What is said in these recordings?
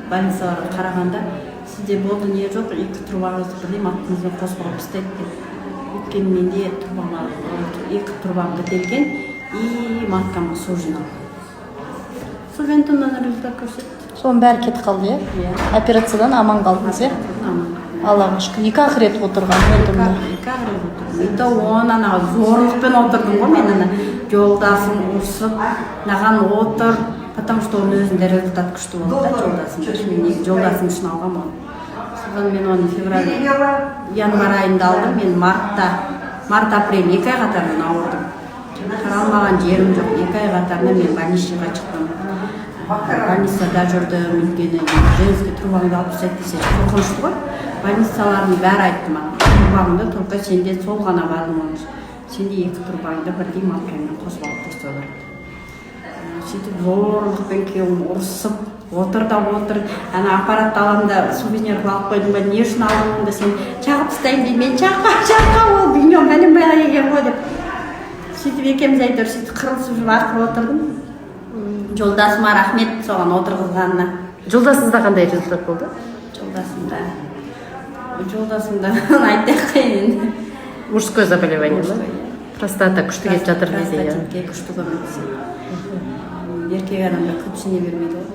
больницаларға қарағанда сізде болды не жоқ, 2 трубаңызды бірдей маттыңызбен қосып алып істейді деп. Өйткені менде 2 трубам бітелген и маткам сужена. Сувентумнан результат көрсетті. Соның бәрі кетіп қалды, иә? Операциядан аман қалдыңыз, иә? Аллаға шүкір. 2 рет отырған вентумда. 2 рет отырдым. Это ана зорлықпен отырдым ғой мен, ана жолдасым ұрсып, маған отыр, потому что оның өзінде результат күшті болды да жолдасым. Мен жолдасым үшін алғам оны. Содан мен оны январь айында алдым, мен март-апрель 2 ай қатарынан ауырдым. Қаралмаған жерім жоқ, 2 ай қатарынан мен больницаға шықтым. Больницада жүрдім, өйткені женский трубаңды алып тастайды десе қорқынышты ғой. Больницалардың бәрі айтты маған, трубаңды только сенде сол ғана барлығын. Сенде 2 трубаңды бірдей маткамен қосып алып тастау керек. Сөйтіп зорлықпен күйеуім ұрысып отыр да отыр. Ана аппаратты аламын да сувенир алып қойдым ба, не үшін алдым да сен жағып тастайын дейді. Мен жаққа ол білмеймін, бәлем екен ғой деп. Сөйтіп екеуміз әйтеуір сөйтіп қырылысып жүріп ақыры отырдым. Жолдасыма рахмет соған отырғызғанына. Жолдасыңызда қандай результат болды? Жолдасымда айтпай қиын. Мужское заболевание ма? Простата күшті кетіп жатыр дейді. Простатитке күшті көмектеседі. Еркек адамдар көп сене бермейді ғой.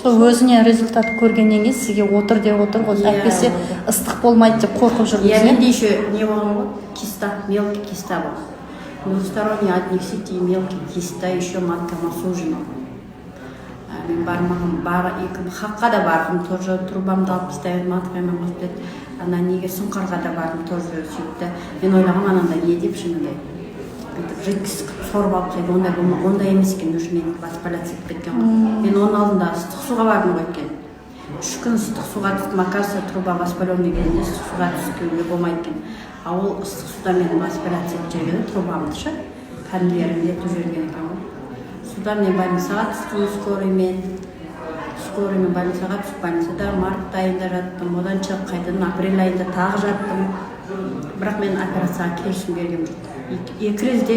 Сол өзіне результат көргеннен кейін сізге отыр деп отыр ғой. Әйтпесе ыстық болмайды деп қорқып жүрдіңіз. Менде еще не болған ғой? Киста, мелкий киста бар. Двусторонний одних сетей, мелкий киста, еще маткама сужена. Мен хаққа да бардым, тоже трубамды алып тастайын, маткамен қосып. Ана неге сұңқарға да бардым, тоже сөйтті. Мен ойлағам анандай не деп шынында. Жидкость сорып алып тастайды, ондай емес екен, уже мен воспаляция етіп кеткен ғой. Мен оның алдында ыстық суға бардым ғой екен. 3 күн ыстық суға түстім, оказывается, труба воспаленный кезінде ыстық суға түскенге болмайды екен. А ол ыстық суда мен воспаляция етіп жүргені трубамды ше, кәдімгерімді етіп жүрген екен ғой. Содан мен больницаға түстім скорыймен больницаға түсіп, больницада март айында жаттым, одан шығып қайтадан апрель айында тағы жаттым. Бірақ мен операцияға келісім бергем жоқ. 2 кезде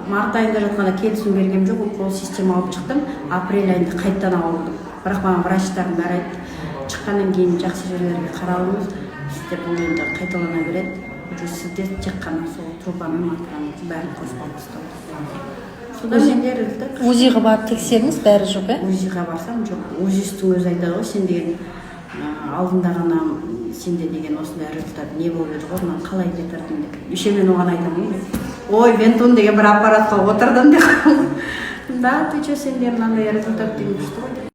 март айында жатқанда келісім бергем жоқ, укол система алып шықтым, апрель айында қайтадан ауырдым. Бірақ маған врачтардың бәрі айтты, шыққаннан кейін жақсы жерлерге қаралыңыз, сізде бұл енді қайталана береді. Уже сізде тек қана сол трубамен маткаңызды бәрін қосып алып тастау. Содан менде результат. УЗИға барып тексеріңіз, бәрі жоқ, иә? УЗИға барсам жоқ. УЗИстің өзі айтады ғой, сен деген алдында ғана сенде деген осындай результат не болып еді ғой, мынаны қалай кетірдің деп. Еще мен оған айтамын, ой, Вентун деген бір аппаратқа отырдым деп. Да, ты че, сенде мынандай результат деген күшті ғой деп.